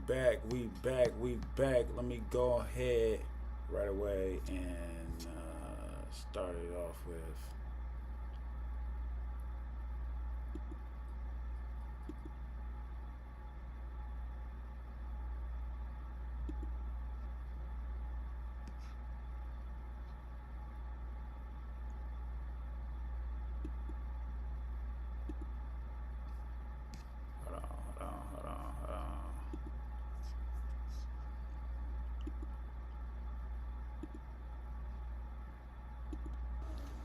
back. Let me go ahead right away and start it off with. Hold on.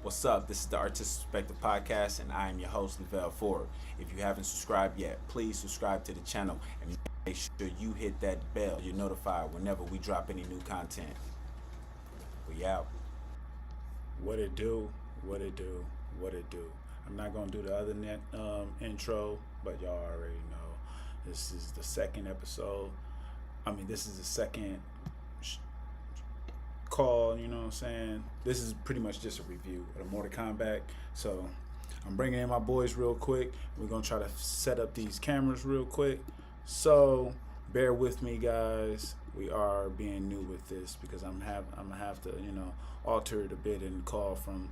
What's up? This is the Artistic Perspective Podcast, and I am your host, Lavelle Ford. If you haven't subscribed yet, please subscribe to the channel and make sure you hit that bell. You're notified whenever we drop any new content. We out. What it do? What it do? What it do? I'm not gonna do the other intro, but y'all already know. This is the second episode. This is the second call, you know what I'm saying? This is pretty much just a review of the Mortal Kombat. So I'm bringing in my boys real quick. We're gonna try to set up these cameras real quick. So bear with me, guys. We are being new with this because I'm gonna have to, alter it a bit and call from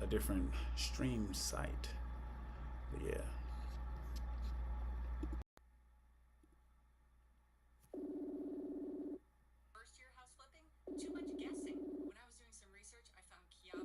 a different stream site. But yeah. First year house flipping? Too much guessing. When I was doing some research, I found Kia.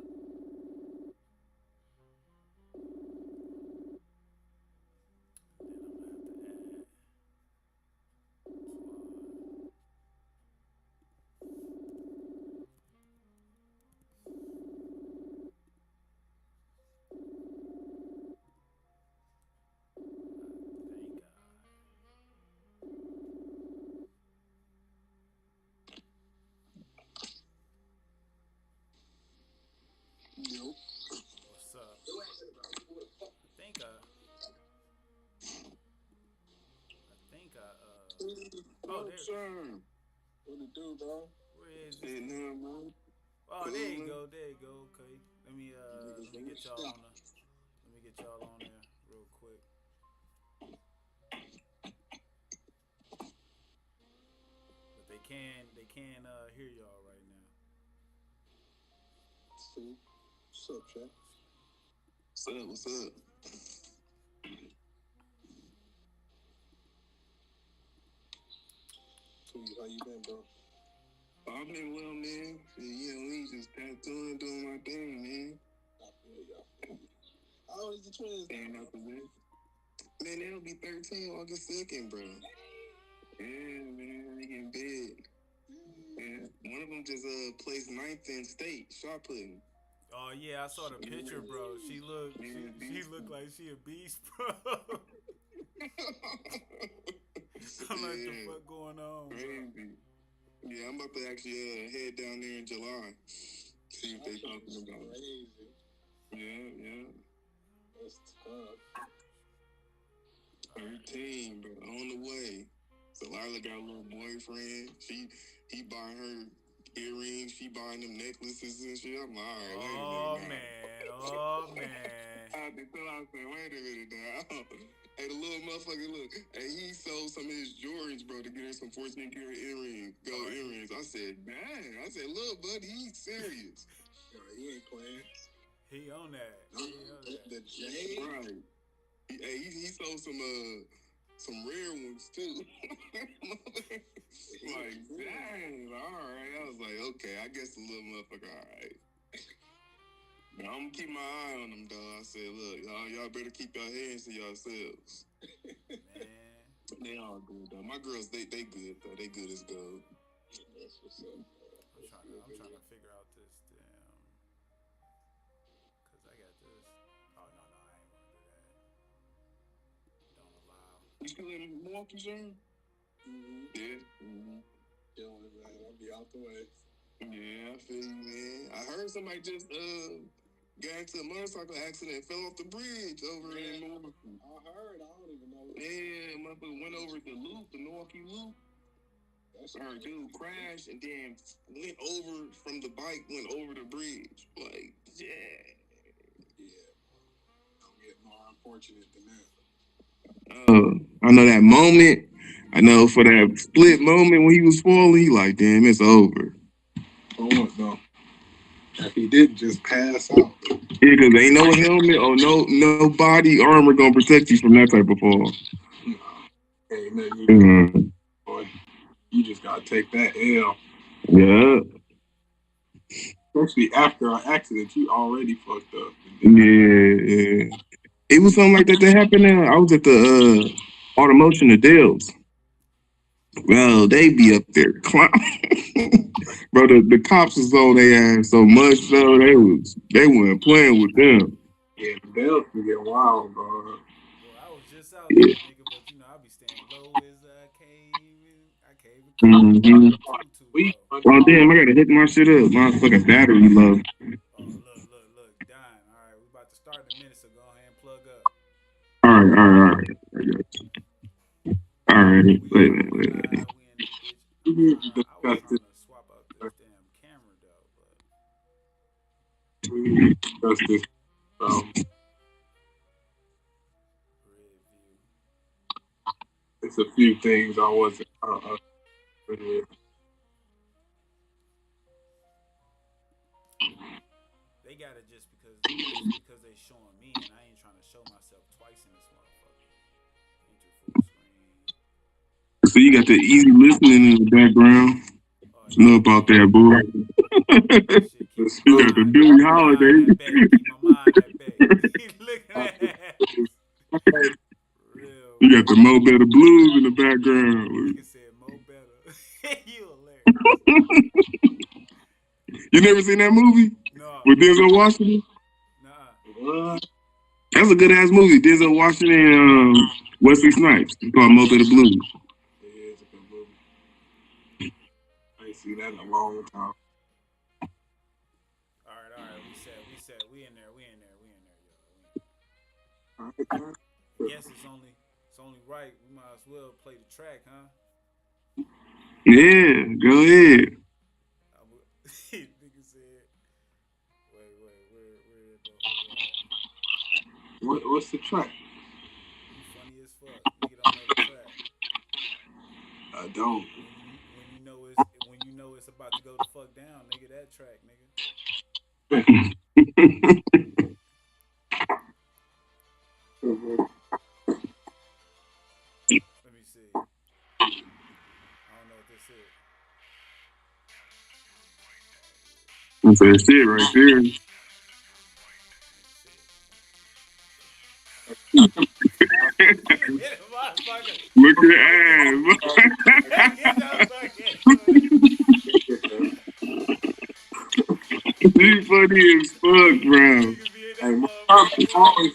What's up? Oh, there. What it do, bro? Where is Hey, it? no, man. Oh, there you go. Okay. Let me get y'all on there real quick. But they can hear y'all right now. See? What's up, Chad? What's up? How you been, bro? I've been well, man. We just tattooing, doing my thing, man. I feel you. How old is the twins? Staying out the way. Man, they'll be 13 August 2nd, bro. Yeah, man, they getting big. Yeah. One of them just placed 9th in state shot putting. Oh yeah, I saw the picture, bro. She looked like she a beast, bro. I'm like, the fuck going on, bro? Crazy. Yeah, I'm about to actually head down there in July. See what they talking about. Crazy. Yeah. That's tough. 13, bro, on the way. So Lila got a little boyfriend. He buying her earrings. She buying them necklaces and shit. I'm like, all right, wait a minute. Oh man. I said, wait a minute now. Hey, the little motherfucker, look. Hey, he sold some of his Jordans, bro, to get her some 14-karat earrings, gold earrings. I said, dang. I said, look, buddy, he's serious. He ain't playing. He on that. The J? Right. He sold some rare ones, too. Like, dang, all right. I was like, okay, I guess the little motherfucker, all right. But I'm gonna keep my eye on them, dog. I said, look, y'all better keep your hands to yourselves. Man. They all good, though. My girls, they good, though. They good as gold. That's what's up. I'm trying to figure out this damn. Cause I got this. Oh no, I ain't gonna do that. Don't allow. You still in Milwaukee, sir? Mm-hmm. Yeah. Mm-hmm. Killing it, man. I'll be out the way. Yeah, I feel you, man. I heard somebody just got into a motorcycle accident and fell off the bridge over in Milwaukee. I heard. I don't even know. Yeah, motherfucker went over the loop, the Milwaukee loop. That's Our dude crashed and then went over from the bike, went over the bridge. Like, yeah. Don't get more unfortunate than that. I know that moment I know for that split moment when he was falling, he like, damn, it's over. For what though? If he didn't just pass out. Yeah, because ain't no helmet or no body armor gonna protect you from that type of fall. Nah. Ain't nothing you do, Mm-hmm. boy. You just gotta take that L. Yeah, Especially after an accident, you already fucked up. yeah. It was something like that happened. I was at the Automotion of Dales. Well, they be up there clowning. Bro, the cops was on their ass so much so they weren't playing with them. Yeah, the bells can get wild, bro. Well, I was just out there, nigga, but you know I be staying low as I can't even come Mm-hmm. too We low. Oh damn, I gotta hook my shit up. My fucking battery low. Oh look, dying. All right, we about to start in a minute, so go ahead and plug up. All right. Alright. We Wait a live, minute, we wait a in minute. this bitch. need to I was discuss trying this. to swap out this damn camera though, but We need to discuss this. review. It's a few things I wasn't. With. They got it just because they showing me, and I ain't trying to show myself twice in this motherfucker. Enter full screen. So you got the easy listening in the background. Oh Know yeah, about that, boy. that shit keep my You got the mind. Billie Keep my mind Holiday. at bay. Keep my mind at bay. Look at that. Real. You got the Mo Better Blues in the background. Nigga said Mo better. You hilarious. You never seen that movie No. with Denzel Washington? Nah. What? That's a good ass movie. Denzel Washington and Wesley Snipes. It's called Mo Better Blues. It is a good movie. I ain't seen that in a long time. All right. We said. We in there, yo. Alright. I guess it's only right. We might as well play the track, huh? Yeah, go ahead. Nigga said, wait, where it go? What's the track? You funny as fuck. Nigga don't know the track. I don't. When you know it's about to go the fuck down, nigga, that track, nigga. Let me see. I don't know what this is. That's that shit right there. Look at He's funny as fuck, bro. Hey, always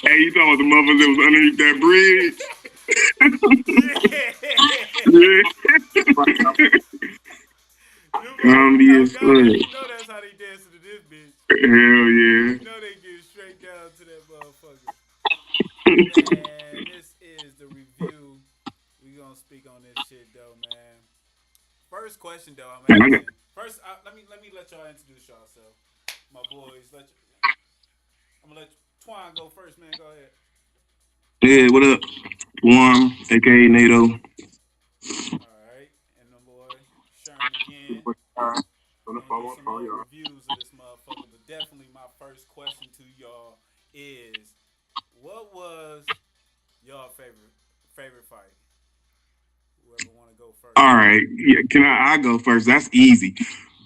Hey, you talking about the motherfucker that was underneath that bridge? Comedy as fuck. You know that's how they dance to this bitch. Hell yeah. You know they get straight down to that motherfucker. Man, this is the review. We gonna speak on this shit though, man. First question though, I'm asking. First, let me let y'all introduce yourself, my boys. I'm gonna let Twine go first, man. Go ahead. Yeah, what up? Juan, aka NATO. Alright, and the boy, Sherm again. Some reviews of this motherfucker, but definitely my first question to y'all is, what was y'all favorite fight? Whoever want to go first. All right, yeah, can I go first? That's easy.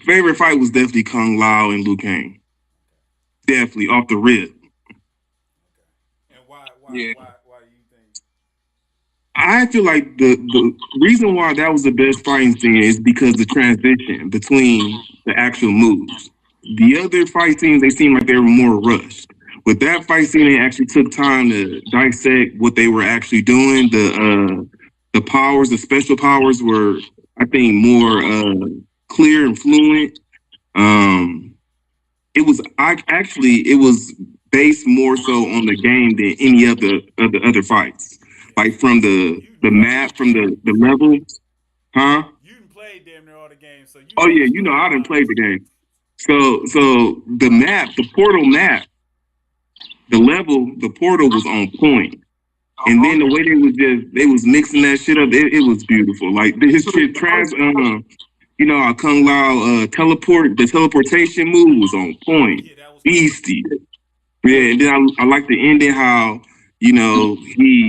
Favorite fight was definitely Kung Lao and Liu Kang. Definitely off the rip. Okay. And why do you think? I feel like the reason why that was the best fighting scene is because the transition between the actual moves. The other fight scenes, they seemed like they were more rushed. With that fight scene, they actually took time to dissect what they were actually doing. The powers, the special powers were, I think, more clear and fluent. It was based more so on the game than any of the other fights. Like from the map, from the levels, huh? You didn't play damn near all the games, so you. Oh yeah, you know I didn't play the game. So the map, the portal map, the level, the portal was on point. And then the way they was mixing that shit up, it was beautiful. Like his shit you know how Kung Lao the teleportation move was on point. Yeah, that was Beastie. Yeah, and then I like the ending how, you know, he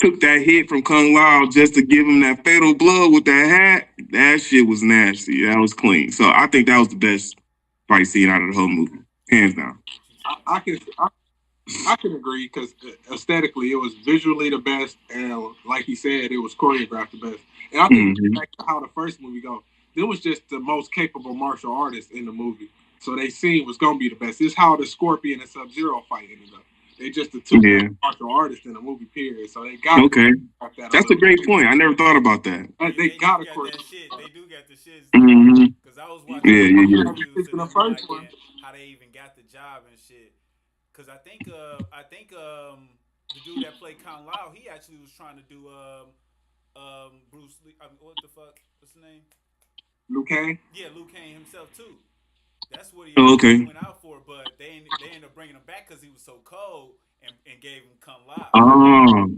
took that hit from Kung Lao just to give him that fatal blow with that hat. That shit was nasty. That was clean. So I think that was the best fight scene out of the whole movie. Hands down. I can agree because aesthetically it was visually the best, and like he said, it was choreographed the best. And I think back to how the first movie go, it was just the most capable martial artist in the movie, so they seen was gonna be the best. This is how the Scorpion and Sub-Zero fight ended up. They just the two best martial artists in the movie period, so they got That's a great point. I never thought about that. They got that shit. They do got the shit. Because I was watching It's the first one. how they even got the job and shit. Because I think the dude that played Kung Lao, he actually was trying to do Bruce Lee. I mean, what the fuck? What's his name? Liu Kang. Yeah, Liu Kang himself too. That's what he went out for, but they ended up bringing him back because he was so cold and gave him Kung Lao.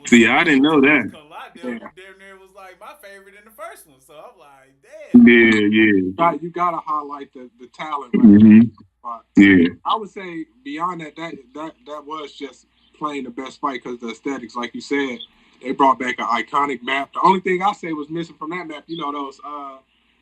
See, I didn't know that. Kung Lao damn near was like my favorite in the first one, so I'm like, damn. Yeah. You gotta highlight the talent. Right? Yeah. I would say beyond that was just playing the best fight because the aesthetics, like you said, they brought back an iconic map. The only thing I say was missing from that map, you know, those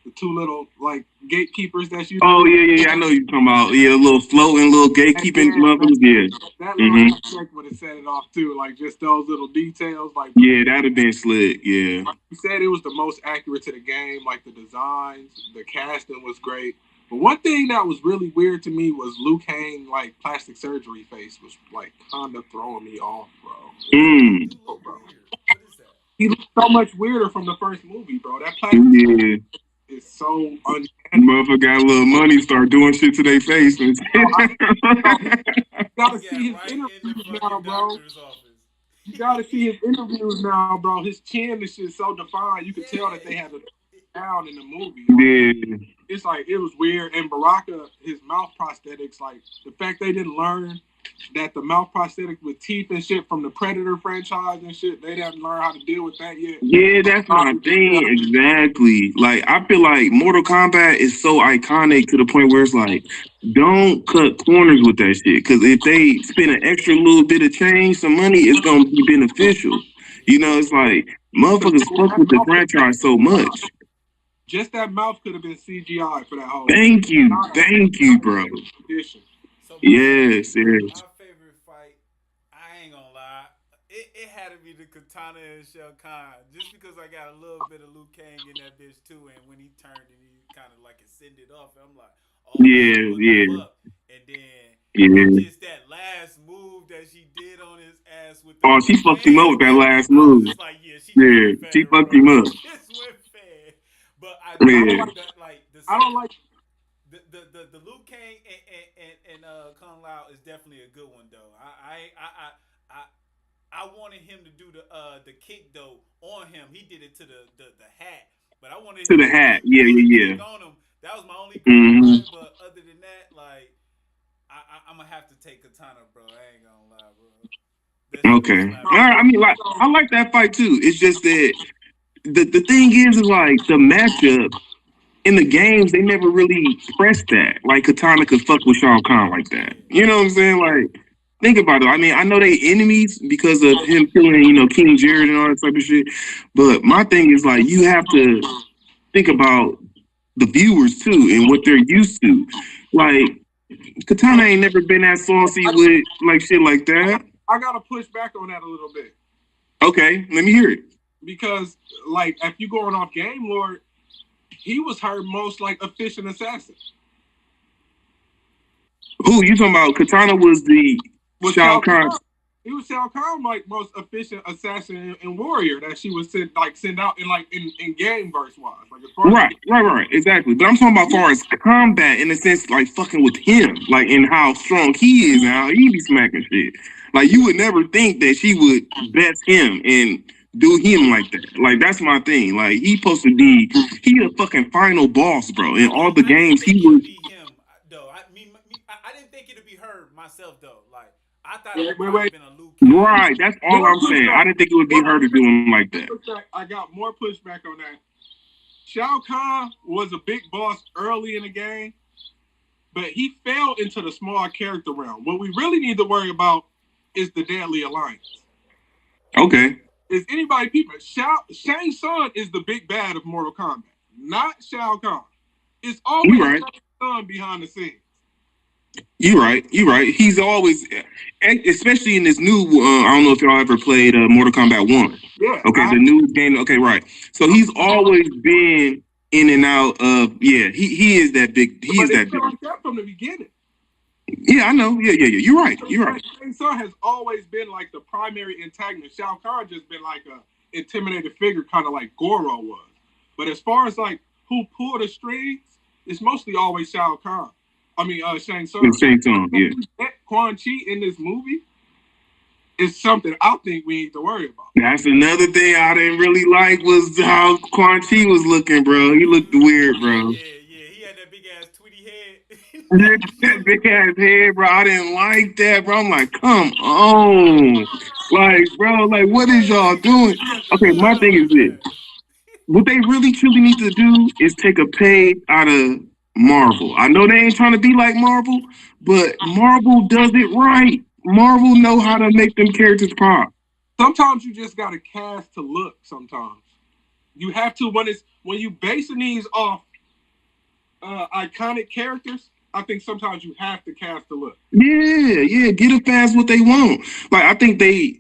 the two little like gatekeepers that you. Oh yeah. I know you're talking about. Yeah, little floating, little gatekeeping motherfuckers. Yeah. That little aspect would have set it off too, like just those little details. Like that'd have been slick. Yeah. Like you said, it was the most accurate to the game. Like the designs, the casting was great. But one thing that was really weird to me was Liu Kang, like plastic surgery face was like kind of throwing me off, bro. What is that? He looked so much weirder from the first movie, bro. That plastic is so uncanny. Motherfucker got a little money, start doing shit to their face. You gotta see his interviews now, bro. You gotta see his interviews now, bro. His chin is shit so defined. You could tell that they had it down in the movie. Yeah. It's like it was weird. And Baraka, his mouth prosthetics, like the fact they didn't learn that the mouth prosthetic with teeth and shit from the Predator franchise and shit, they didn't learn how to deal with that yet. Yeah, that's my thing. Exactly. Like I feel like Mortal Kombat is so iconic to the point where it's like, don't cut corners with that shit. Because if they spend an extra little bit of change, some money, it's gonna be beneficial. You know, it's like motherfuckers fuck with the franchise so much. Just that mouth could have been CGI for that whole. Thank you, bro. So Yes. My favorite fight, I ain't gonna lie, it had to be the Katana and Shao Kahn, just because I got a little bit of Liu Kang in that bitch too, and when he turned and he kind of like ascended off, I'm like, oh yeah. And then just that last move that she did on his ass with the she fucked him up with that last move. Like, she fucked him up. Just went fair. But I don't like that. Like I don't like the Liu Kang and Kung Lao is definitely a good one though. I wanted him to do the kick though on him. He did it to the hat, but I wanted him to the hat. Yeah. On him. That was my only complaint. But other than that, like I'm gonna have to take Katana, bro. I ain't gonna lie, bro. Okay. I mean, like I like that fight too. It's just that the thing is like the matchup in the games, they never really pressed that. Like Katana could fuck with Shao Kahn like that. You know what I'm saying? Like, think about it. I mean, I know they enemies because of him killing, you know, King Jared and all that type of shit. But my thing is like you have to think about the viewers too and what they're used to. Like Katana ain't never been that saucy with like shit like that. I gotta push back on that a little bit. Okay, let me hear it. Because like if you going off Game Lord, he was her most like efficient assassin. Who you talking about? Katana was the Shao Kahn. He was Shao Kahn like most efficient assassin and warrior that she would send out in game verse wise. Like right, exactly. But I'm talking about far as combat in the sense like fucking with him, like in how strong he is and how he be smacking shit. Like you would never think that she would best him and do him like that. Like that's my thing. Like he supposed to be a fucking final boss, bro. In all the games he was. Be him though. I didn't think it'd be her myself though. Like I thought it would Wait, probably wait. been a Liu Kang. Right, that's all I'm saying. I didn't think it would be her to do him like that. I got more pushback on that. Shao Kahn was a big boss early in the game, but he fell into the small character realm. What we really need to worry about is the Deadly Alliance. Okay. Is anybody peeping? Shang Tsung is the big bad of Mortal Kombat, not Shao Kahn. It's always right. Shang Tsung behind the scenes. You're right. He's always, especially in this new. I don't know if y'all ever played Mortal Kombat 1. Yeah. Okay, the new game. Okay, right. So he's always been in and out of. Yeah, he is that big. He is that big. Like that from the beginning. Yeah, I know. Yeah. You're right. Shang Tsung has always been like the primary antagonist. Shao Kahn just been like a intimidated figure, kind of like Goro was. But as far as like who pulled the strings, it's mostly always Shao Kahn. I mean, Shang Tsung. Shang Tsung, yeah. Quan Chi in this movie is something I think we need to worry about. That's another thing I didn't really like was how Quan Chi was looking, bro. He looked weird, bro. Yeah. He had that big ass tweety head. That big ass head, bro. I didn't like that, bro. I'm like, come on. Like, bro, like, what is y'all doing? Okay, my thing is this. What they really truly need to do is take a page out of Marvel. I know they ain't trying to be like Marvel, but Marvel does it right. Marvel know how to make them characters pop. Sometimes you just gotta cast to look. Sometimes you have to when you basing these off iconic characters. I think sometimes you have to cast to look. Yeah. Get the fans what they want. Like I think they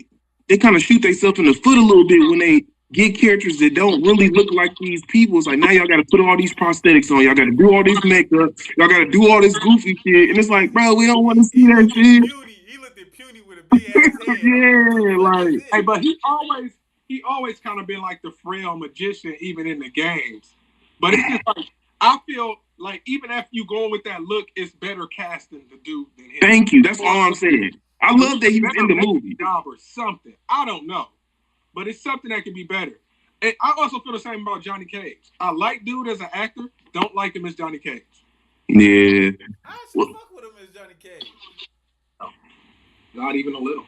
kind of shoot themselves in the foot a little bit when they get characters that don't really look like these people. It's like now y'all got to put all these prosthetics on. Y'all got to do all this makeup. Y'all got to do all this goofy shit. And it's like, bro, we don't want to see that shit. He looked at puny with a big ass head. Yeah, like, hey, but he always kind of been like the frail magician, even in the games. But it's just like I feel like even after you going with that look, it's better casting to do than him. Thank you. That's all I'm saying. I love that he was in the movie. Job or something. I don't know. But it's something that can be better. And I also feel the same about Johnny Cage. I like dude as an actor, don't like him as Johnny Cage. Yeah. I actually fuck with him as Johnny Cage. No, not even a little.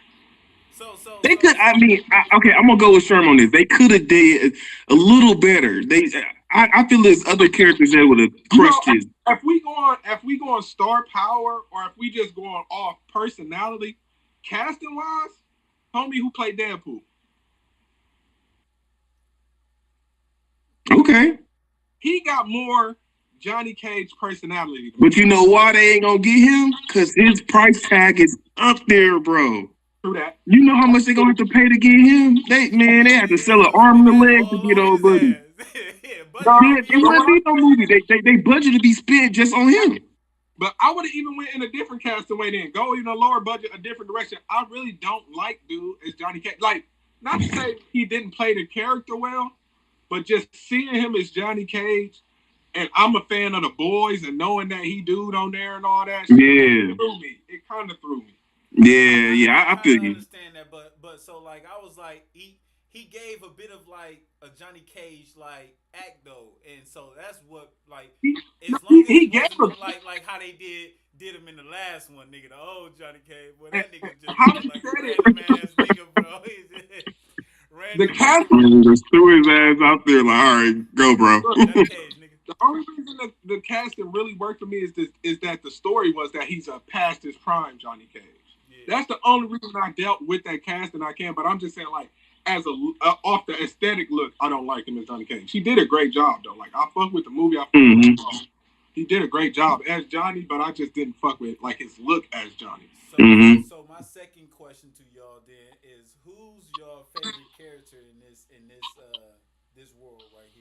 They could. I mean, okay. I'm gonna go with Sherm on this. They could have did a little better. I feel there's other characters that would have crushed his. If we go on star power, or if we just going off personality, casting wise, homie who played Deadpool. Okay. He got more Johnny Cage personality. But you know why they ain't gonna get him? Because his price tag is up there, bro. True that. You know how much they gonna have to pay to get him? They have to sell an arm and a leg to get old buddy. It wouldn't be no movie. They budget to be spent just on him. But I would have even went in a different casting way then. Go in a lower budget, a different direction. I really don't like dude as Johnny Cage. Like, not to say he didn't play the character well, but just seeing him as Johnny Cage, and I'm a fan of the boys, and knowing that he dude on there and all that shit, it kind of threw me. Yeah, I feel you. Understand that, but so like I was like he gave a bit of like a Johnny Cage like act though, and so that's what like as long as he gave him like how they did him in the last one, nigga, the old Johnny Cage, boy, that nigga just like a random ass nigga, bro. The casting just threw his ass out there like, all right, go, bro. The only reason that the casting really worked for me is that the story was that he's a past his prime Johnny Cage. Yeah. That's the only reason I dealt with that casting. I can, but I'm just saying like as off the aesthetic look, I don't like him as Johnny Cage. He did a great job though. Like I fuck with the movie. He did a great job as Johnny, but I just didn't fuck with like his look as Johnny. So my second question to y'all then is, who's your favorite character in this world right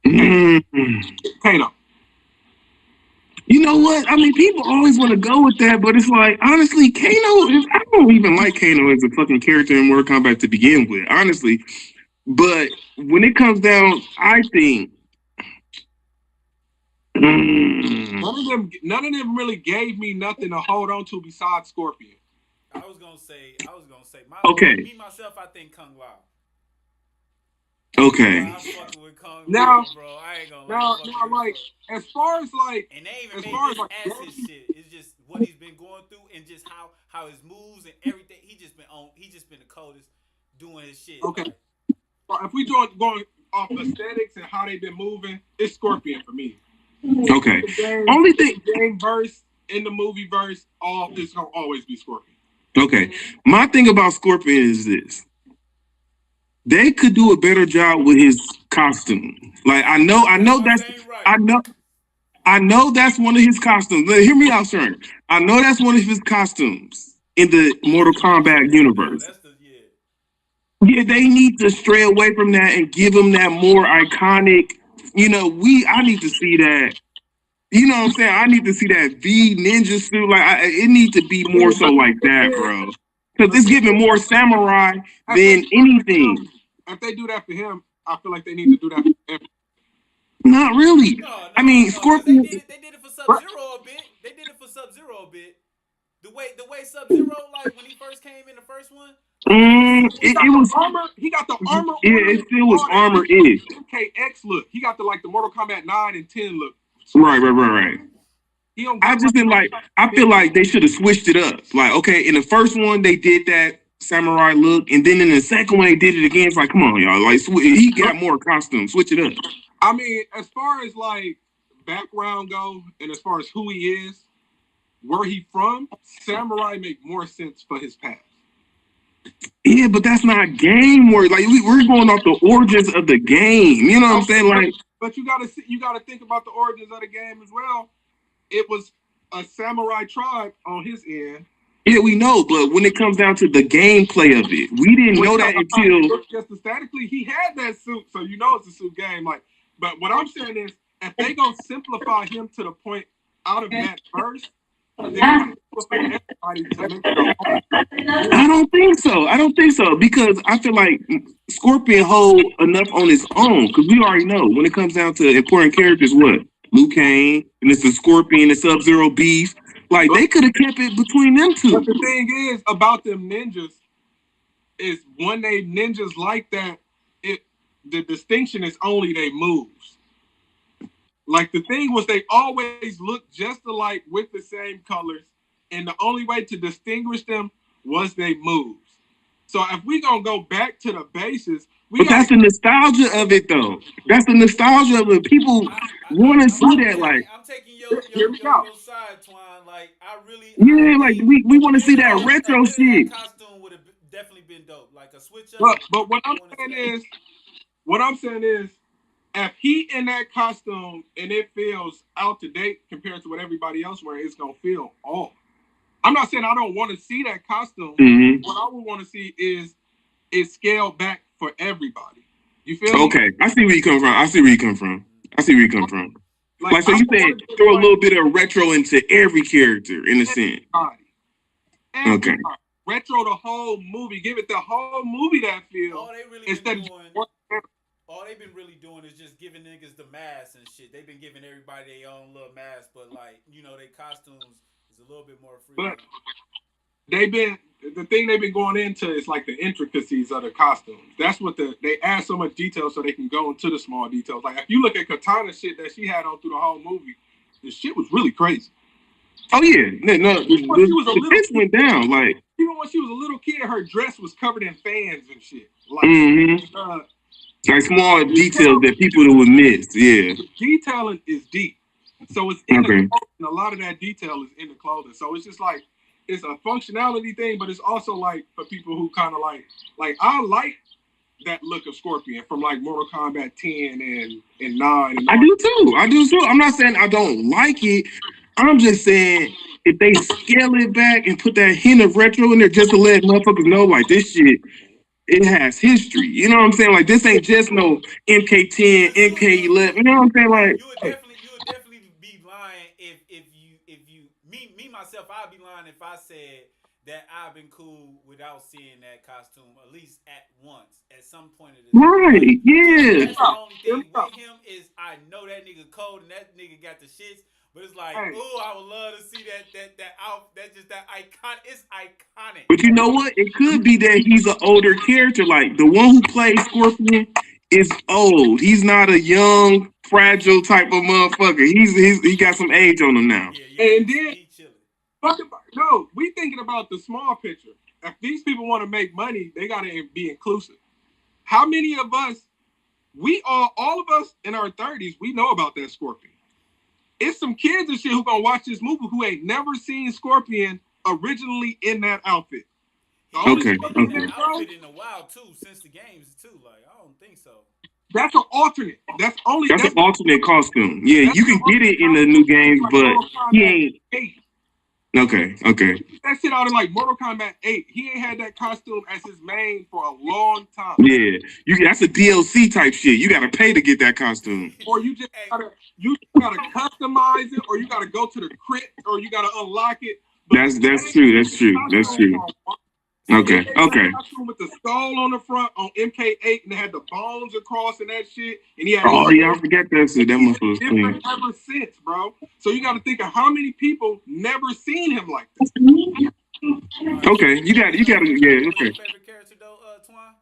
here? Kano. You know what? I mean, people always want to go with that, but it's like, honestly, I don't even like Kano as a fucking character in Mortal Kombat to begin with, honestly. But when it comes down, I think none of them really gave me nothing to hold on to besides Scorpion. I was gonna say me myself, I think Kung Lao. Okay. I'm fucking with Kung Lao, bro. I ain't gonna lie. Now, like as far as like, and they even made this acid shit. It's just what he's been going through and just how his moves and everything. He just been the coldest doing his shit. Okay. Like, If we going off aesthetics and how they've been moving, it's Scorpion for me. Okay. Only thing, game verse in the movie verse, it's gonna always be Scorpion. Okay. My thing about Scorpion is this. They could do a better job with his costume. Like I know that's one of his costumes. Hear me out, Sharon. I know that's one of his costumes in the Mortal Kombat universe. Yeah, they need to stray away from that and give him that more iconic. I need to see that. You know what I'm saying? I need to see that V ninja suit. Like it needs to be more so like that, bro. Because it's giving more samurai than anything. If they do that for him, I feel like they need to do that for everyone. Not really. No, I mean, Scorpion. They did it for Sub-Zero a bit. They did it for Sub-Zero a bit. The way Sub-Zero, like when he first came in the first one. It was armor. He got the armor. Yeah, it still was armor-ish. MKX look. He got the the Mortal Kombat 9 and 10 look. Right. I feel like they should have switched it up. Like, okay, in the first one they did that samurai look, and then in the second one they did it again. It's like, come on, y'all. Like, he got more costumes. Switch it up. I mean, as far as like background go, and as far as who he is, where he from, samurai make more sense for his past. Yeah, but that's not game work. Like we're going off the origins of the game. You know what I'm saying? Like, but you gotta think about the origins of the game as well. It was a samurai tribe on his end. Yeah, we know, but when it comes down to the gameplay of it, we didn't know that until just aesthetically he had that suit, so you know it's a suit game. Like, but what I'm saying is, if they gonna simplify him to the point out of that verse. I don't think so because I feel like Scorpion hold enough on his own because we already know when it comes down to important characters, what Liu Kang and it's the Scorpion and Sub-Zero beef. Like they could have kept it between them two. But the thing is about them ninjas is when they ninjas like that, the distinction is only they moves. Like the thing was they always looked just alike with the same colors. And the only way to distinguish them was they moves. So if we gonna go back to the basis, that's the nostalgia of it though. That's the nostalgia of it. People want to see that like I'm taking your side, Twine. Like I really like we want to see that retro shit. That costume would have definitely been dope. Like a switch up. But what I'm saying is if he in that costume and it feels out to date compared to what everybody else wearing, it's gonna feel off. I'm not saying I don't want to see that costume. Mm-hmm. What I would want to see is scaled back for everybody. You feel me? Okay, I see where you come from. Like so you saying throw a little bit of retro into every character in a sense. Okay. Retro the whole movie. Give it the whole movie that feel. All they've been really doing is just giving niggas the masks and shit. They've been giving everybody their own little mask, but like, their costumes is a little bit more free. But the thing they've been going into is like the intricacies of the costumes. That's what they add so much detail so they can go into the small details. Like if you look at Katana shit that she had on through the whole movie, the shit was really crazy. Oh yeah, the pitch went down. Like even when she was a little kid, her dress was covered in fans and shit. Like. Like small details that people would miss, yeah. Detailing is deep. So it's in the clothing. A lot of that detail is in the clothing. So it's just like, it's a functionality thing, but it's also like for people who kind of like I like that look of Scorpion from like Mortal Kombat 10 and 9. And I do too. I'm not saying I don't like it. I'm just saying if they scale it back and put that hint of retro in there just to let motherfuckers know like this shit, it has history. You know what I'm saying? Like this ain't just no MK10, MK11. You know what I'm saying? Like you would definitely be lying if you me myself, I'd be lying if I said that I've been cool without seeing that costume at least at once at some point of this. Right? Yeah. That's the only thing with him is I know that nigga cold and that nigga got the shits. But it's like, ooh, I would love to see that out. That's just that icon. It's iconic. But you know what? It could be that he's an older character. Like the one who plays Scorpion is old. He's not a young, fragile type of motherfucker. He got some age on him now. Yeah, and then No, we thinking about the small picture. If these people want to make money, they got to be inclusive. How many of us, all of us in our 30s, we know about that Scorpion. It's some kids and shit who gonna watch this movie who ain't never seen Scorpion originally in that outfit. Okay. Outfit in a while too, since the games too. Like I don't think so. That's an alternate. That's an alternate costume. Yeah, you can get it in the new games, but he ain't. 8. Okay. That shit out in like Mortal Kombat 8. He ain't had that costume as his main for a long time. Yeah, that's a DLC type shit. You gotta pay to get that costume. Or you just gotta customize it, or you gotta go to the crit, or you gotta unlock it. But That's true. Okay. With the skull on the front on MK8, and they had the bones across and that shit, and he had. Oh yeah, I forget that shit. That must was clean. Ever since, bro. So you got to think of how many people never seen him like this. Okay, you got yeah. Okay. Favorite character though, Twan?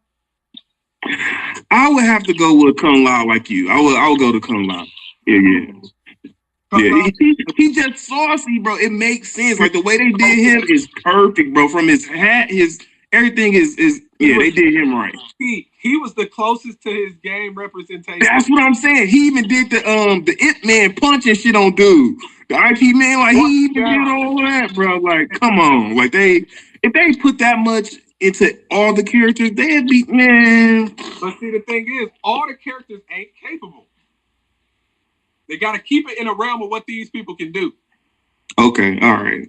I would have to go with Kung Lao like you. I would go to Kung Lao. Yeah. Yeah, he just saucy, bro. It makes sense. Like the way they did him is perfect, bro. From his hat, his everything is yeah. They did him right. He was the closest to his game representation. That's what I'm saying. He even did the Ip Man punch and shit on dude. The IP Man, like he even did all that, bro. Like, come on, like if they put that much into all the characters, they'd be man. But see, the thing is, all the characters ain't capable. They got to keep it in a realm of what these people can do. Okay, all right.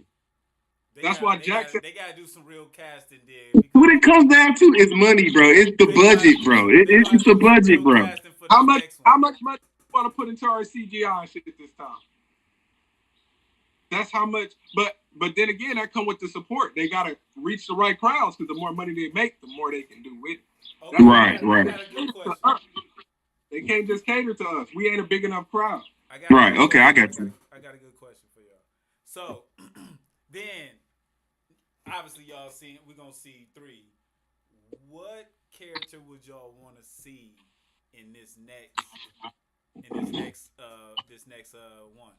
That's why Jack said they got to do some real casting there. What it comes down to is money, bro. It's the budget, bro. It's the budget, bro. How much money you want to put into our CGI shit at this time? That's how much. But then again, that come with the support. They got to reach the right crowds because the more money they make, the more they can do with it. Okay, right. They can't just cater to us. We ain't a big enough crowd. Right. Okay, I got you. I got a good question for y'all. So, then, obviously, we're going to see 3. What character would y'all want to see in this next one?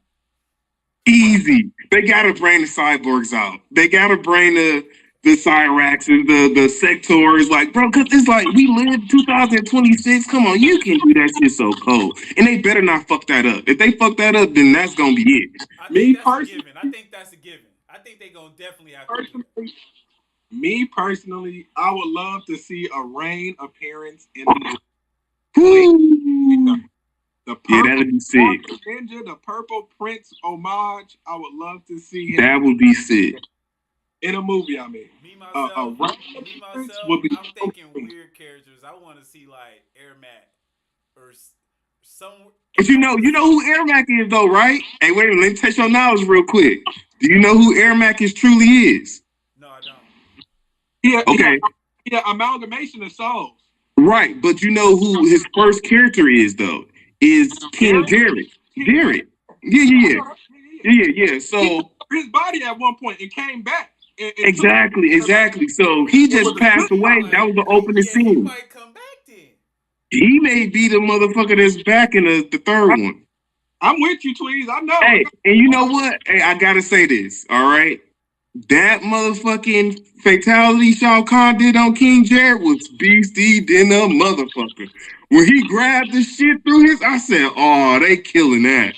Easy. They got to bring the cyborgs out. They got to bring the Cyrax and the Sectors, like, bro, because it's like we live 2026. Come on, you can do that shit so cold. And they better not fuck that up. If they fuck that up, then that's going to be it. I think that's a given. I think they're going to definitely have to do it. Me personally, I would love to see a Rain appearance in the that'd be sick. Ninja, the Purple Prince homage, I would love to see him. That would be sick. In a movie, I mean. Me myself, I'm thinking weird characters. I want to see like Ermac or some. But you know who Ermac is though, right? Hey, wait a minute, let me test your knowledge real quick. Do you know who Ermac truly is? No, I don't. Okay. Yeah, amalgamation of souls. Right, but you know who his first character is though? Is King Derek. Derek. Yeah. So his body at one point and came back. Exactly. So he just passed away. That was the opening scene. He might come back then. He may be the motherfucker that's back in the third one. I'm with you, Tweez. I know. Hey, and you know what? Hey, I gotta say this. All right, that motherfucking fatality Shao Kahn did on King Jared was beastie than a motherfucker. When he grabbed the shit through I said, "Oh, they killing that."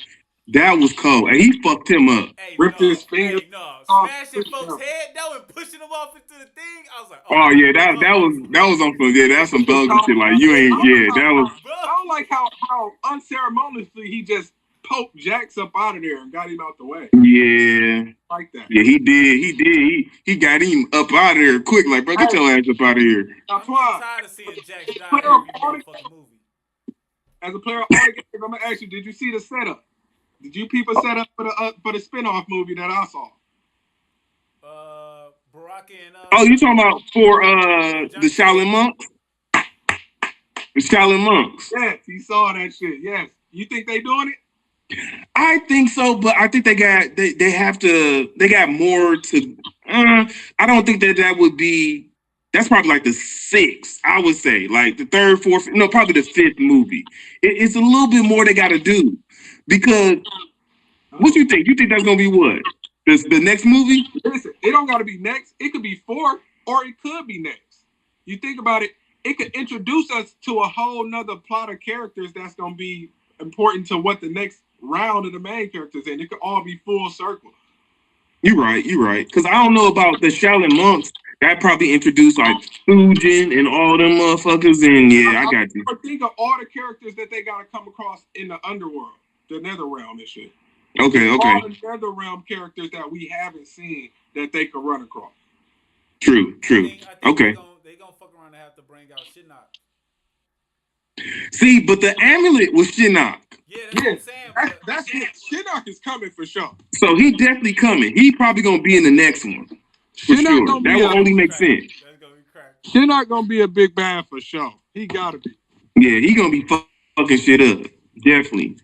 That was cold. And he fucked him up. Hey, ripped his finger. Smashing folks' head though and pushing them off into the thing. I was like, oh yeah, that was on some that's some bogus shit. Like you ain't that was. I don't like how unceremoniously he just poked Jax up out of there and got him out the way. Yeah. Like that. Yeah, he did. He got him up out of there quick. Like, bro, get your ass up out of here. I'm tired of seeing Jax die every motherfucking movie. As a player, I'm gonna ask you, did you see the setup? Did you people set up for the spinoff movie that I saw? Baraka and oh, you talking about for the Shaolin monks? The Shaolin monks. Yes, he saw that shit. Yes. You think they doing it? I think so, but I think they got more to. I don't think that would be. That's probably like the 6th, I would say, like the 3rd, 4th. No, probably the 5th movie. It's a little bit more they got to do because. What you think? You think that's gonna be what? The next movie? Listen, it don't got to be next. It could be 4 or it could be next. You think about it, it could introduce us to a whole nother plot of characters that's going to be important to what the next round of the main characters in. It could all be full circle. You're right. Because I don't know about the Shaolin monks. That probably introduced like Fujin and all them motherfuckers. And yeah, I got you. Or think of all the characters that they got to come across in the underworld, the nether realm and shit. Okay. All the nether realm characters that we haven't seen that they could run across. True. I think Okay. They gonna fuck around and have to bring out Shinnok. See, but the amulet was Shinnok. Yeah, that's what I'm saying. That's it. Shinnok is coming for sure. So he definitely coming. He probably gonna be in the next one. For Shinnok sure. gonna That be will only make sense. That's gonna be cracked. Shinnok gonna be a big bad for sure. He gotta be. Yeah, he gonna be fucking shit up. Definitely.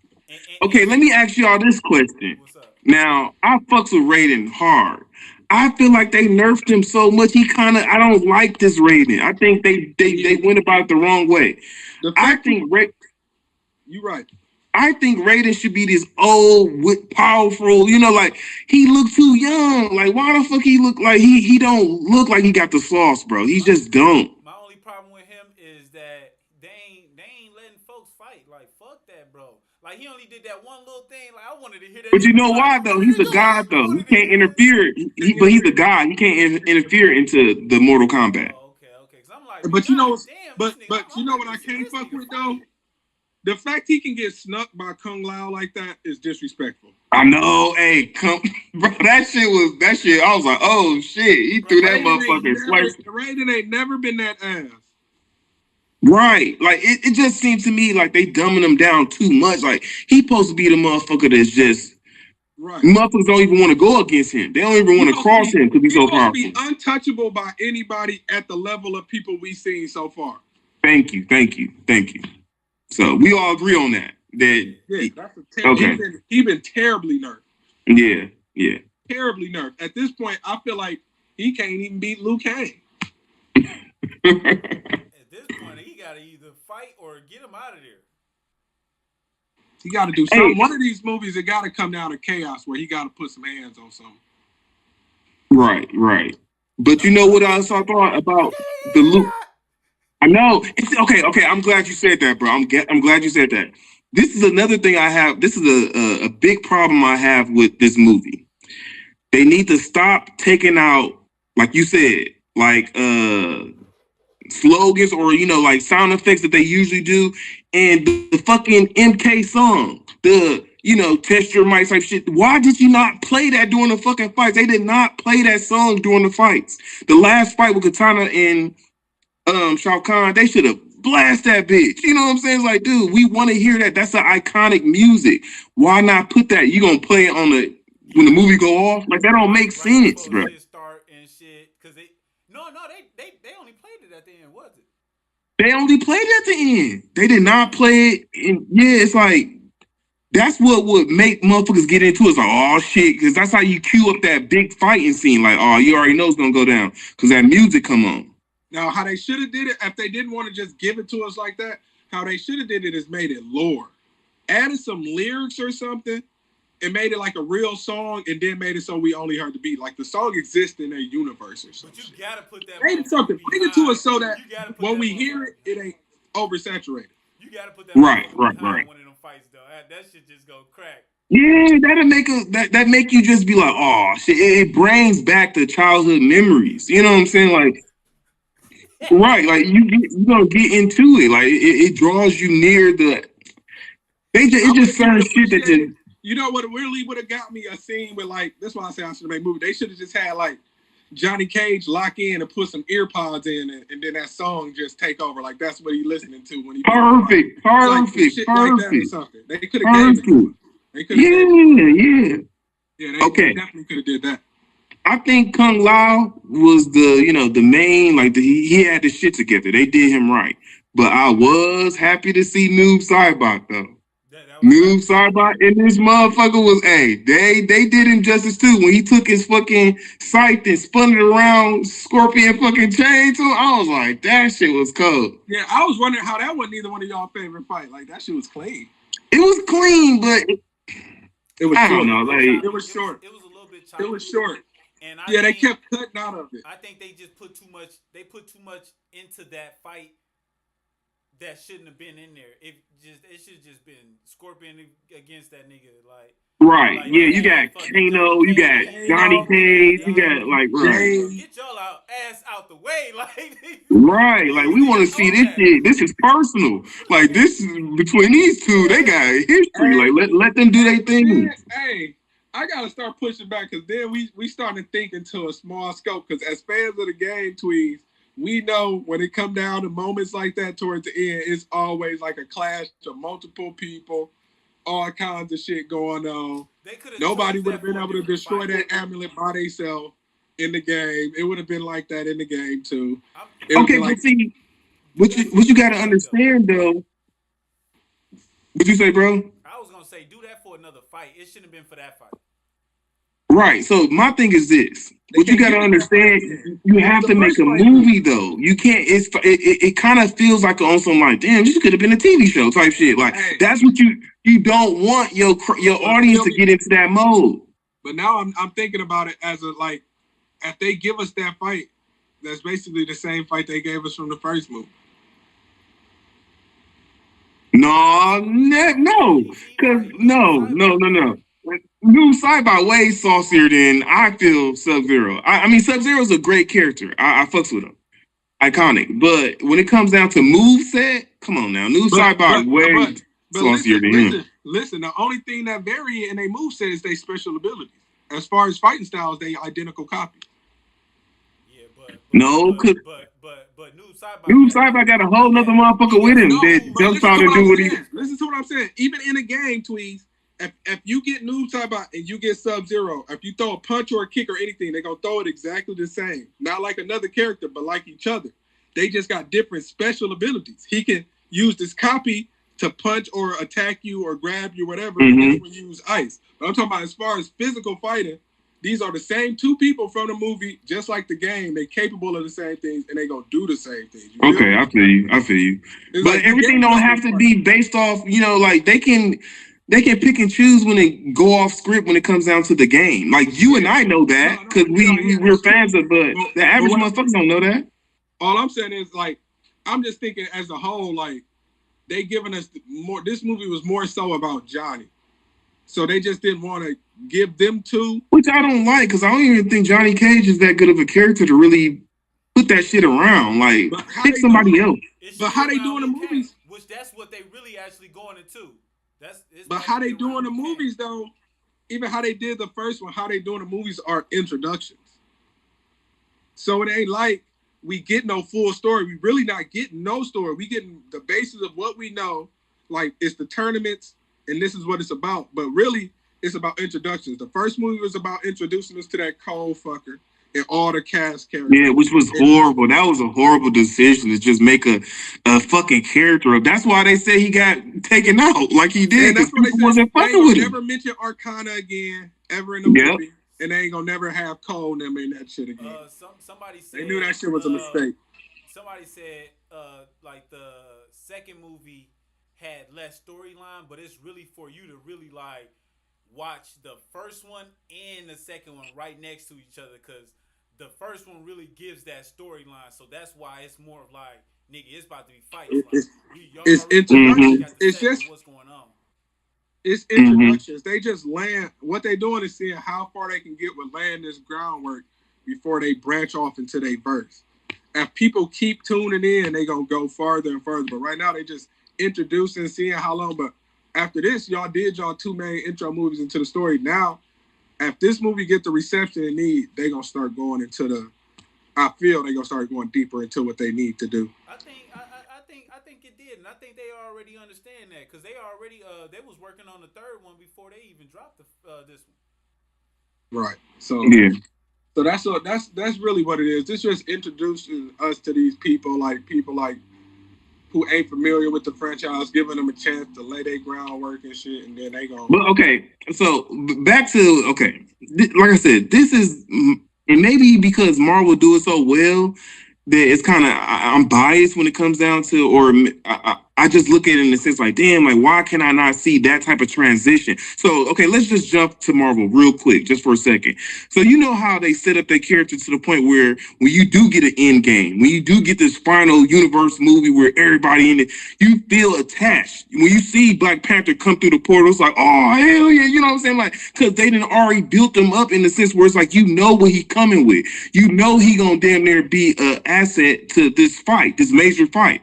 Okay, let me ask y'all this question. What's up? Now, I fucks with Raiden hard. I feel like they nerfed him so much. I don't like this Raiden. I think they went about it the wrong way. I think You're right. I think Raiden should be this old, powerful. Like he look too young. Like why the fuck he look like he don't look like he got the sauce, bro. He just don't. My only problem with him is that they ain't letting folks fight. Like fuck that, bro. Like he only did that one little thing. Like I wanted to hear that. But you know why though? He's a god though. He can't interfere. But he's a god. He can't interfere into the Mortal Kombat. Oh, okay. Cause I'm like, But you know, damn, but you know what I can't fuck with though? The fact he can get snuck by Kung Lao like that is disrespectful. I know, hey, bro, that shit. I was like, oh shit, he threw that motherfucker slice. Raiden ain't never been that ass. Right, like it just seems to me like they dumbing him down too much. Like he supposed to be the motherfucker that's just right. Motherfuckers don't even want to go against him. They don't even want to cross him because he's so powerful. Be untouchable by anybody at the level of people we've seen so far. Thank you. So we all agree on that. He been terribly nerfed. Yeah. Terribly nerfed. At this point, I feel like he can't even beat Liu Kang. At this point, he gotta either fight or get him out of there. He got to do something. One of these movies, it got to come down to chaos where he got to put some hands on something. Right. But you know what I also thought about the Luke? I know. It's okay. I'm glad you said that, bro. I'm glad you said that. This is another thing I have. This is a big problem I have with this movie. They need to stop taking out, like you said, like slogans or like sound effects that they usually do, and the fucking MK song, test your mic type shit. Why did you not play that during the fucking fights? They did not play that song during the fights. The last fight with Katana and Shao Kahn, they should have blasted that bitch. You know what I'm saying? It's like, dude, we want to hear that. That's the iconic music. Why not put that? You gonna play it when the movie go off? Like that don't make sense, bro. Start and shit, cause they only played it at the end, was it? They only played it at the end. They did not play it. It's like that's what would make motherfuckers get into it. It's like, oh shit, because that's how you cue up that big fighting scene. Like, oh, you already know it's gonna go down because that music come on. Now, how they should have did it, if they didn't want to just give it to us like that, how they should have did it is made it lore. Added some lyrics or something and made it like a real song and then made it so we only heard the beat. Like the song exists in a universe or something. But you gotta put that. Made it something. Bring it to us so that when we hear it, it ain't oversaturated. You gotta put that. Right. One of them fights though. That shit just go crack. Yeah, that make you just be like, oh shit. It brings back the childhood memories. You know what I'm saying? Like. Right, like you gonna get into it. Like it draws you near it just certain shit that just. You know what really would have got me a scene with like, that's why I say I should have made a movie. They should have just had like Johnny Cage lock in and put some ear pods in and then that song just take over. Like that's what he's listening to when he perfect. Like that or something. They could have gave it to him. They could have Yeah, they definitely could have did that. I think Kung Lao was the main, like he had the shit together. They did him right. But I was happy to see Noob Saibot though. Noob Saibot and this motherfucker was, they did him justice too. When he took his fucking scythe and spun it around Scorpion fucking chain to him, I was like, that shit was cold. Yeah, I was wondering how that wasn't either one of y'all favorite fight. Like that shit was clean. It was clean, but it was I short. don't know. Like it was short. It was a little bit choppy. It was short. And Yeah, they kept cutting out of it. I think they just put too much. They put too much into that fight that shouldn't have been in there. It should just been Scorpion against that nigga. Right. Like, Yeah, you got Kano, you got Johnny Cage, you got like right. Get y'all ass out the way, Right. Like we want to see this shit. This is personal. Like this is between these two. They got history. Like let them do their thing. Hey, I gotta start pushing back because then we starting to think into a small scope. Because as fans of the game, Tweez, we know when it come down to moments like that towards the end, it's always like a clash of multiple people, all kinds of shit going on. Nobody would have been able to destroy that amulet by themselves in the game. It would have been like that in the game too. Okay, but see, what you got to understand though. What you say, bro? I was gonna say do that for another fight. It shouldn't have been for that fight. Right. So my thing is this. What you got to understand, you have to make a movie though. You can't. It kind of feels like on some like, damn, this could have been a TV show type shit. Like that's what you don't want your audience to get into that mode. But now I'm thinking about it as a like, if they give us that fight, that's basically the same fight they gave us from the first movie. No, because no. New Cyber way saucier than I feel Sub-Zero. I mean, Sub-Zero's a great character. I fucks with him. Iconic. But when it comes down to moveset, come on now. New Cyber way saucier than him. Listen, the only thing that vary in a moveset is their special abilities. As far as fighting styles, they identical copies. Yeah, but New Cyber got a whole nother motherfucker with him that jumps out and do what he. Listen to what I'm saying. Even in a game, Tweez, if you get Noob Saibot and you get Sub-Zero, if you throw a punch or a kick or anything, they're going to throw it exactly the same. Not like another character, but like each other. They just got different special abilities. He can use this copy to punch or attack you or grab you, whatever, and then use ice. But I'm talking about as far as physical fighting, these are the same two people from the movie, just like the game. They're capable of the same things, and they're going to do the same things. Okay, I feel you. It's but like everything don't have to be based off, like they can pick and choose when they go off script when it comes down to the game. Like you and I know that because we're fans of, but the average motherfucker don't know that. All I'm saying is like, I'm just thinking as a whole, like they giving us more. This movie was more so about Johnny, so they just didn't want to give them two. Which I don't like because I don't even think Johnny Cage is that good of a character to really put that shit around. Like pick somebody else. But how they doing the movies? Which that's what they really actually going into. But how they doing the movies though? Even how they did the first one, how they doing the movies are introductions. So it ain't like we get no full story. We really not getting no story. We getting the basis of what we know. Like it's the tournaments, and this is what it's about. But really, it's about introductions. The first movie was about introducing us to that cold fucker and all the cast characters. Yeah, which was horrible. That was a horrible decision to just make a fucking character up. That's why they say he got taken out like he did. That's what they wasn't fucking with him. Never mention Arcana again ever in the movie, and they ain't gonna never have Cole and them in that shit again. Somebody said they knew that shit was a mistake. Somebody said like the second movie had less storyline, but it's really for you to really like watch the first one and the second one right next to each other because the first one really gives that storyline, so that's why it's more of like, nigga, it's about to be fights. It's introductions. It's just what's going on. It's introductions. They just land. What they doing is seeing how far they can get with laying this groundwork before they branch off into their verse. If people keep tuning in, they gonna go farther and further. But right now, they just introducing, seeing how long. But after this, y'all did y'all two main intro movies into the story. Now, if this movie get the reception it need, they gonna start going into the. I feel they gonna start going deeper into what they need to do. I think it did, and I think they already understand that because they already they was working on the third one before they even dropped this one. Right. So yeah. So that's really what it is. This just introducing us to these people like who ain't familiar with the franchise, giving them a chance to lay their groundwork and shit, and then they go. Well, okay. So back to like I said, this is, and maybe because Marvel do it so well that it's kind of I'm biased when it comes down to, or I just look at it in the sense like, damn, like, why can I not see that type of transition? So, okay, let's just jump to Marvel real quick, just for a second. So, you know how they set up their character to the point where when you do get an end game, when you do get this final universe movie where everybody in it, you feel attached. When you see Black Panther come through the portal, it's like, oh, hell yeah, you know what I'm saying? Like, because they didn't already built them up in the sense where it's like, you know what he coming with. You know he gonna damn near be an asset to this fight, this major fight.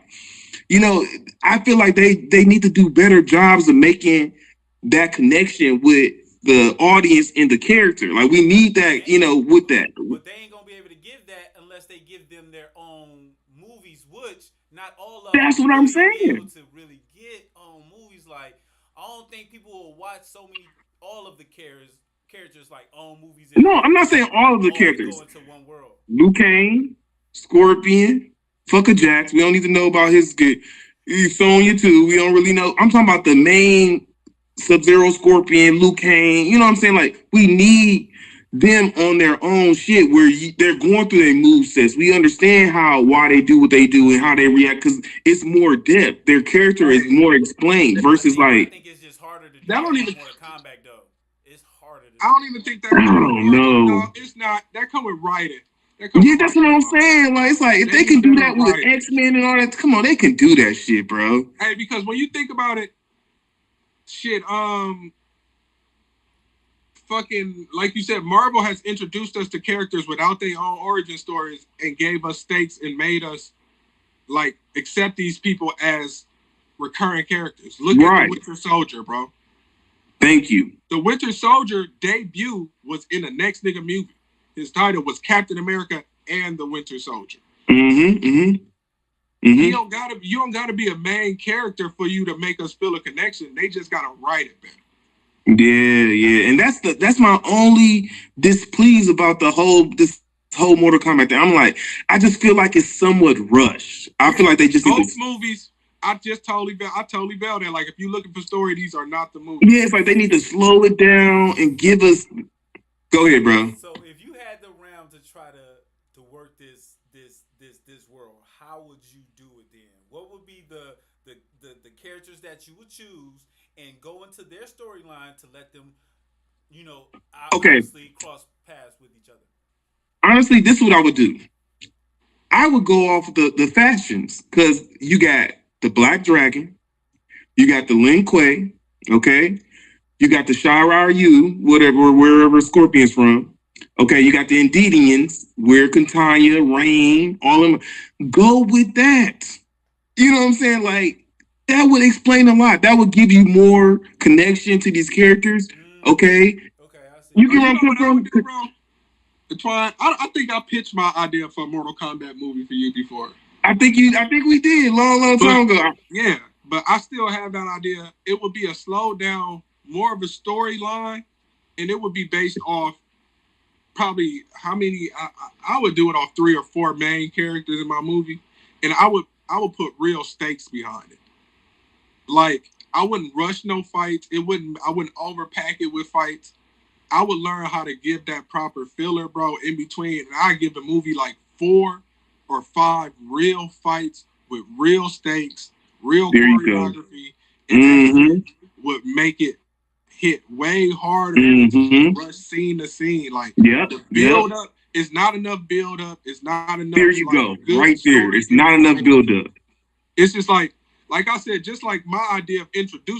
You know, I feel like they need to do better jobs of making that connection with the audience and the character. Like, we need that, you know, with that. But they ain't gonna be able to give that unless they give them their own movies, which not all of That's them what I'm will be saying. able to really get on movies. Like, I don't think people will watch all of the characters like on movies. No, I'm not saying all of the characters. Go into one world. Liu Kang, Scorpion, Fucker Jax. We don't need to know about his good. Sonya too. We don't really know. I'm talking about the main Sub-Zero, Scorpion, Liu Kang. You know what I'm saying? Like, we need them on their own shit where they're going through their move sets. We understand why they do what they do and how they react because it's more depth. Their character is more explained versus I think it's just harder to do That don't even- Mortal Kombat though. It's harder to do. I don't even think that. I don't know. No, it's not. That come with writing. Yeah, that's what I'm saying. Like, it's like if they can do that with X-Men and all that, come on, they can do that shit, bro. Hey, because when you think about it, shit, fucking, like you said, Marvel has introduced us to characters without their own origin stories and gave us stakes and made us like accept these people as recurring characters. Look at the Winter Soldier, bro. Thank you. The Winter Soldier debut was in the next nigga movie. His title was Captain America and the Winter Soldier. You don't gotta be a main character for you to make us feel a connection. They just gotta write it better. Yeah, and that's my only displease about this whole Mortal Kombat thing. I'm like, I just feel like it's somewhat rushed. I feel like they just both movies. I totally bailed that. Like, if you're looking for story, these are not the movies. Yeah, it's like they need to slow it down and give us. Go ahead, bro. So if you had the realm to try to work this world, how would you do it then? What would be the characters that you would choose and go into their storyline to let them, you know, obviously cross paths with each other? Honestly, this is what I would do. I would go off the fashions because you got the Black Dragon, you got the Lin Kuei, okay? You got the Shirai Yu, wherever Scorpion's from. Okay, you got the Endedians, where Kantanya, Rain, all of them. Go with that. You know what I'm saying? Like, that would explain a lot. That would give you more connection to these characters. Okay? Okay, I see. You get where I'm coming from? Twine, I think I pitched my idea for a Mortal Kombat movie for you before. I think we did long time ago. Yeah, but I still have that idea. It would be a slow down, more of a storyline, and it would be based off probably how many. I would do it off 3 or 4 main characters in my movie, and I would put real stakes behind it. Like, I wouldn't rush no fights. I wouldn't overpack it with fights. I would learn how to give that proper filler, bro, in between. And I give the movie like 4 or 5 real fights with real stakes, real choreography, and that would make it hit way harder than rush scene to scene. Like, the build up is not enough build up. It's not enough. There you go. Right there. It's not enough build up. It's just like I said, just like my idea of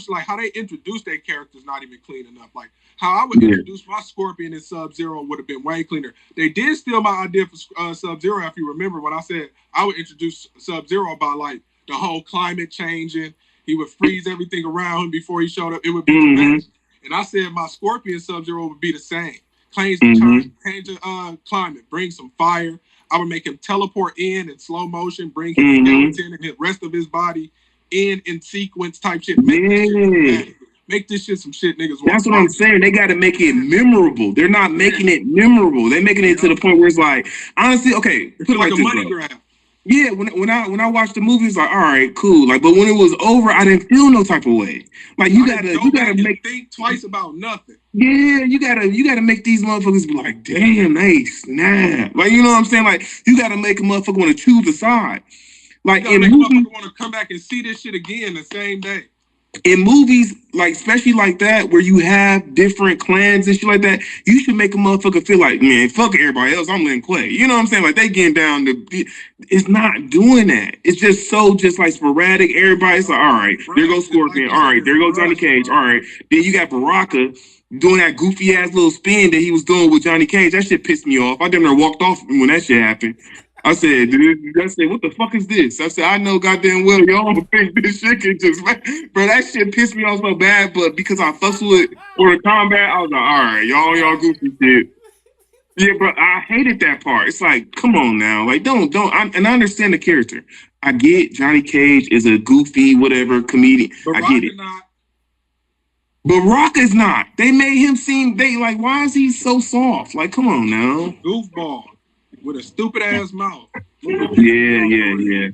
like how they introduce their characters not even clean enough. Like, how I would introduce my Scorpion and Sub-Zero would have been way cleaner. They did steal my idea for Sub-Zero, if you remember, when I said I would introduce Sub-Zero by, like, the whole climate changing. He would freeze everything around him before he showed up. It would be dramatic. And I said my Scorpion Sub-Zero would be the same. Change the climate, bring some fire. I would make him teleport in slow motion, bring his skeleton and the rest of his body in sequence type shit. Make this shit some shit niggas want. That's what I'm saying. They got to make it memorable. They're not making it memorable. They're making it to the point where it's like, honestly, okay, put it like a this, money bro. grab. Yeah, when I watched the movie, it's like, all right, cool. Like, but when it was over, I didn't feel no type of way. Like, you gotta make think twice about nothing. Yeah, you gotta make these motherfuckers be like, damn, nice, nah. Like, you know what I'm saying? Like, you gotta make a motherfucker want to choose a side. Like in movies, want to come back and see this shit again the same day. In movies, like especially like that, where you have different clans and shit like that, you should make a motherfucker feel like, man, fuck everybody else. I'm Lin Quay. You know what I'm saying? Like they getting down to. It's not doing that. It's just so just like sporadic. Everybody's like, all right, there goes Scorpion. All right, there goes Johnny Cage. All right, then you got Baraka doing that goofy ass little spin that he was doing with Johnny Cage. That shit pissed me off. I damn near walked off when that shit happened. I said, dude, I said, what the fuck is this? I said, I know goddamn well y'all don't think this shit can just, bro, that shit pissed me off so bad, but because I fussed with Mortal Kombat, I was like, all right, y'all goofy shit. Yeah, bro, I hated that part. It's like, come on now, like, don't, and I understand the character. I get Johnny Cage is a goofy, whatever comedian. I get it. But Rock is not. They made him seem, like, why is he so soft? Like, come on now. Goofball. With a stupid ass mouth. Yeah. Yeah,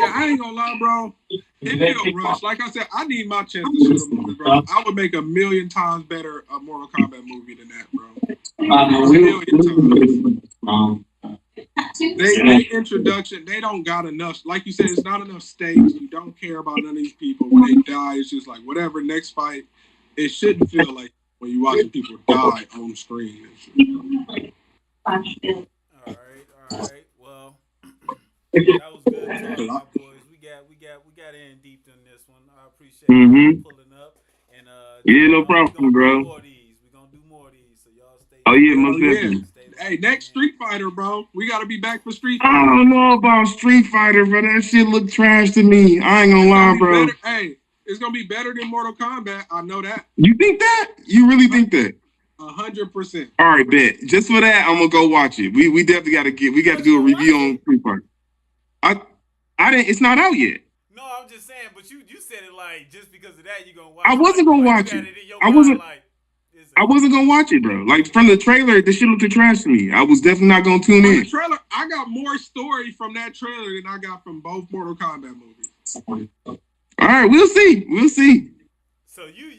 I ain't gonna lie, bro. It feel rushed. Like I said, I need my chance to shoot a movie, bro. I would make 1,000,000 times better a Mortal Kombat movie than that, bro. 1,000,000 times. They introduction, they don't got enough. Like you said, it's not enough stakes. You don't care about none of these people. When they die, it's just like whatever, next fight. It shouldn't feel like when you watching people die on screen and shit. All right. Well, that was good talk, my boys. We got in deep in this one. I appreciate you pulling up. And no problem, bro. We're gonna do more of these, so y'all stay. Oh yeah, most definitely. Hey, next Street Fighter, bro. We gotta be back for Street Fighter. I don't know about Street Fighter, bro. That shit look trash to me. I ain't gonna lie, bro. Hey, it's gonna be better than Mortal Kombat. I know that. You think that? You really think that? 100%. All right, bet. Just for that, I'm gonna go watch it. We definitely got to do a review on Street Fighter. I didn't. It's not out yet. No, I'm just saying. But you said it like just because of that you gonna watch. I wasn't gonna watch it. I wasn't gonna watch it, bro. Like from the trailer, the shit looked trash to me. I was definitely not gonna tune in. The trailer, I got more story from that trailer than I got from both Mortal Kombat movies. All right, we'll see. So you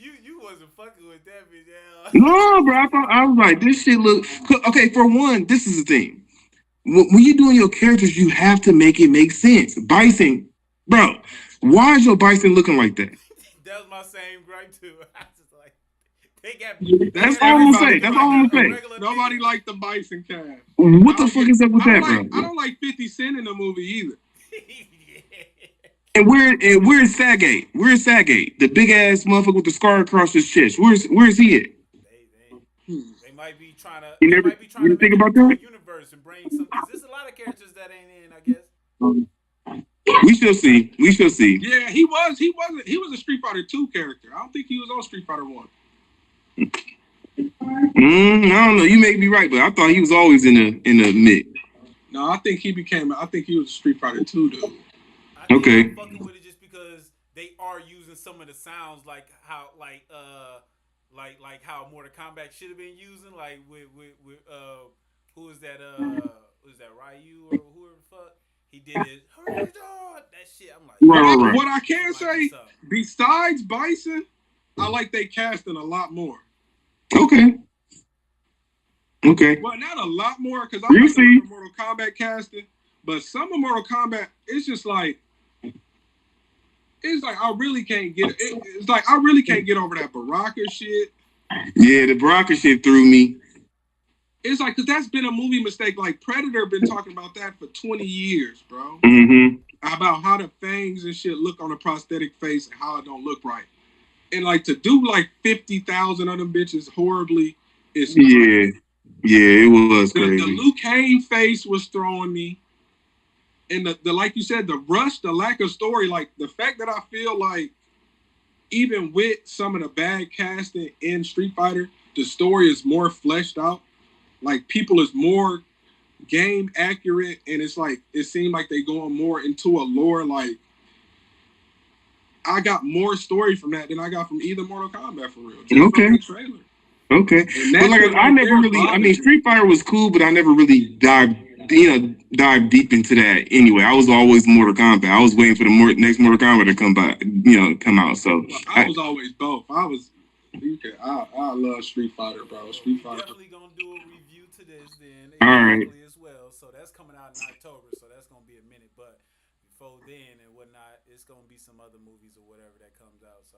wasn't fucking with that bitch, No, bro. I was like, this shit look okay. For one, this is the thing. When you're doing your characters, you have to make it make sense. Bison, bro. Why is your Bison looking like that? That was my same gripe too. I was just like, That's all I'm gonna say. Nobody liked the Bison cast. What the fuck is up with that, bro? I don't like 50 Cent in the movie either. And we're in Saggate. We're in Saggate. The big ass motherfucker with the scar across his chest. Where's he at? They might be trying to. You didn't think about that? Universe and bring some. Cause there's a lot of characters that ain't in. I guess. We shall see. Yeah, he was a Street Fighter 2 character. I don't think he was on Street Fighter 1. I don't know. You may be right, but I thought he was always in a mix. No, I think he was a Street Fighter 2 dude. Okay. I'm fucking with it just because they are using some of the sounds like how how Mortal Kombat should have been using, like with who is that Ryu or whoever the fuck he did it. That shit. I'm like, right. What I can say, besides Bison, I like they casting a lot more. Okay. Well, not a lot more because I like the Mortal Kombat casting, but some of Mortal Kombat, it's just like. It's like I really can't get it. It's like I really can't get over that Baraka shit. Yeah, the Baraka shit threw me. It's like because that's been a movie mistake. Like Predator been talking about that for 20 years, bro. About how the fangs and shit look on a prosthetic face and how it don't look right. And like to do like 50,000 of them bitches horribly is crazy. Yeah, it was crazy. The Liu Kang face was throwing me. And the like you said, the rush, the lack of story, like the fact that I feel like even with some of the bad casting in Street Fighter, the story is more fleshed out. Like people is more game accurate, and it's like it seemed like they going more into a lore. Like I got more story from that than I got from either Mortal Kombat for real. Just okay. From the trailer. Okay. But like I never really. I mean, Street Fighter was cool, but I never really dive deep into that. Anyway, I was always Mortal Kombat. I was waiting for the next Mortal Kombat to come out. So I was always both. I love Street Fighter, bro. Street Fighter. Definitely gonna do a review to this then. All right. As well. So that's coming out in October. So that's gonna be amazing. before then and whatnot. It's gonna be some other movies or whatever that comes out. So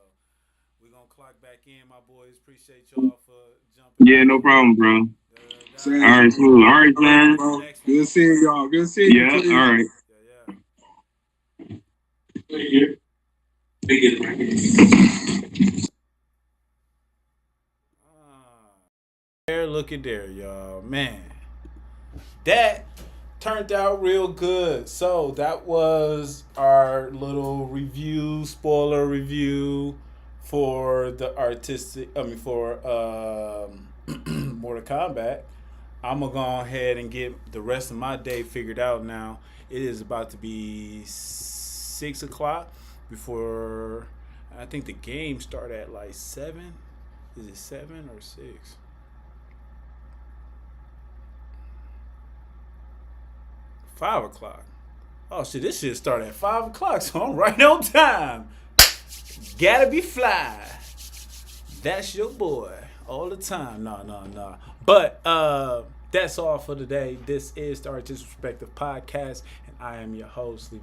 we're gonna clock back in, my boys. Appreciate y'all for jumping. Yeah, no problem, bro. All Same. right, cool. All right, man. Bro. Good seeing y'all. Good seeing you. Yeah, Please. all right. Look at there, y'all. Man, that turned out real good. So that was our little review, spoiler review for the for Mortal Kombat. I'm gonna go ahead and get the rest of my day figured out now. It is about to be 6 o'clock before I think the game start at like 7. Is it 7 or 6? 5 o'clock. Oh shit, this shit start at 5 o'clock, so I'm right on time. Gotta be fly. That's your boy. All the time. No. But that's all for today. This is the Artistic Perspective Podcast, and I am your host, Lee.